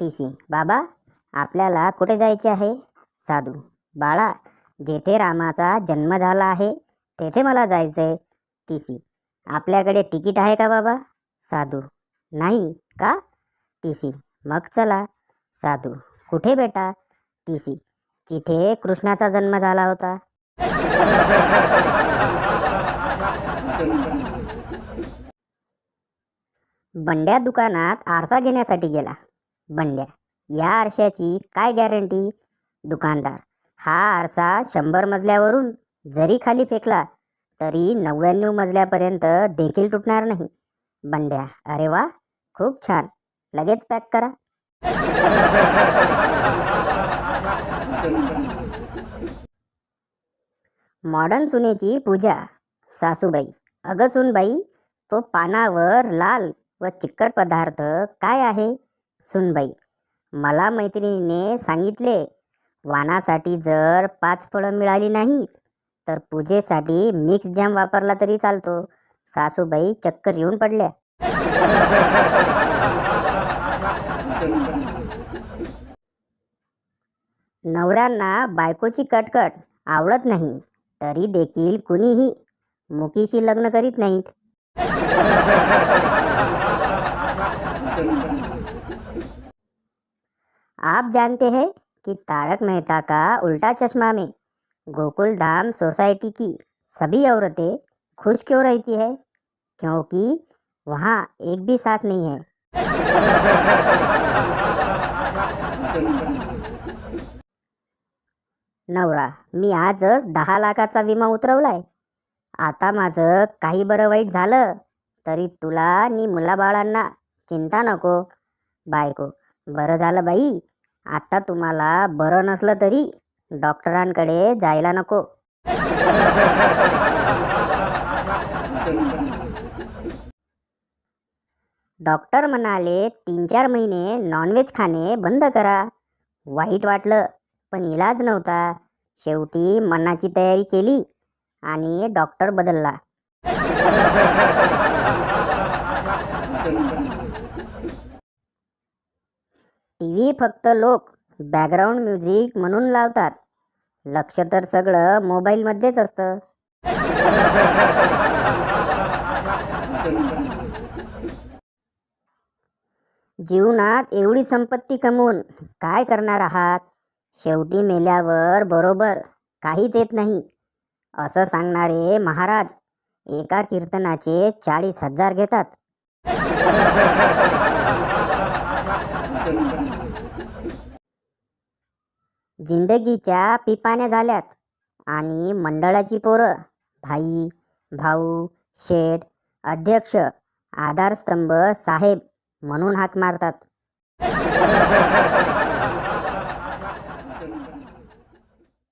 TC बाबा, आपल्याला कुठे जायचे आहे? साधू बाळा, जेथे रामाचा जन्म झाला आहे तेथे मला जायचंय. टीसी आपल्याकडे तिकीट आहे का बाबा? साधू नाही का? टीसी मग चला. साधू कुठे बेटा? टीसी जिथे कृष्णाचा जन्म झाला होता. बंड्या दुकानात आरसा घेण्यासाठी गेला. बंड्या, या आरशाची काय गॅरंटी? दुकानदार, हा आरसा 100 मजल्यावरून जरी खाली फेकला तरी 99 मजल्यापर्यंत देखील तुटणार नाही. बंड्या, अरे वा, खूप छान, लगेच पॅक करा. मॉडर्न सुनेची पूजा. सासूबाई, अगं सुनबाई, तो पानावर लाल व चिकट पदार्थ काय आहे? सुनबाई, मला मैत्रिणीने सांगितले, वाणासाठी जर 5 फळं मिळाली नाहीत तर पूजेसाठी मिक्स जॅम वापरला तरी चालतो. सासूबाई चक्कर येऊन पडल्या. नवऱ्यांना बायकोची कटकट आवडत नाही तरी देखील कुणीही मुकीशी लग्न करीत नाहीत. आप जानते हैं कि तारक मेहता का उल्टा चश्मा में गोकुल धाम सोसाइटी की सभी औरतें खुश क्यों रहती है? क्योंकि वहाँ एक भी सास नहीं है. नवरा, मी आजच 10 लाखाचा विमा उतरवलाय. आता माझं काही बरं वाईट झालं तरी तुला आणि मुलाबाळांना चिंता नको. बायको, बरं झालं बाई, आता तुम्हाला बरं नसलं तरी डॉक्टरांकडे जायला नको. डॉक्टर म्हणाले 3-4 महिने नॉनव्हेज खाणे बंद करा. वाईट वाटलं पण इलाज नव्हता. शेवटी मनाची तयारी केली आणि डॉक्टर बदलला. टीव्ही फक्त लोक बॅकग्राऊंड म्युझिक म्हणून लावतात. लक्ष तर सगळं मोबाईलमध्येच असतं. जीवनात एवढी संपत्ती कमवून काय करणार आहात? शेवटी मेल्यावर बरोबर काहीच येत नाही. असं सांगणारे महाराज एका कीर्तनाचे 40,000 घेतात. जिंदगीच्या पिपाण्या झाल्यात आणि मंडळाची पोरं भाई, भाऊ, शेठ, अध्यक्ष, आधारस्तंभ, साहेब म्हणून हाक मारतात.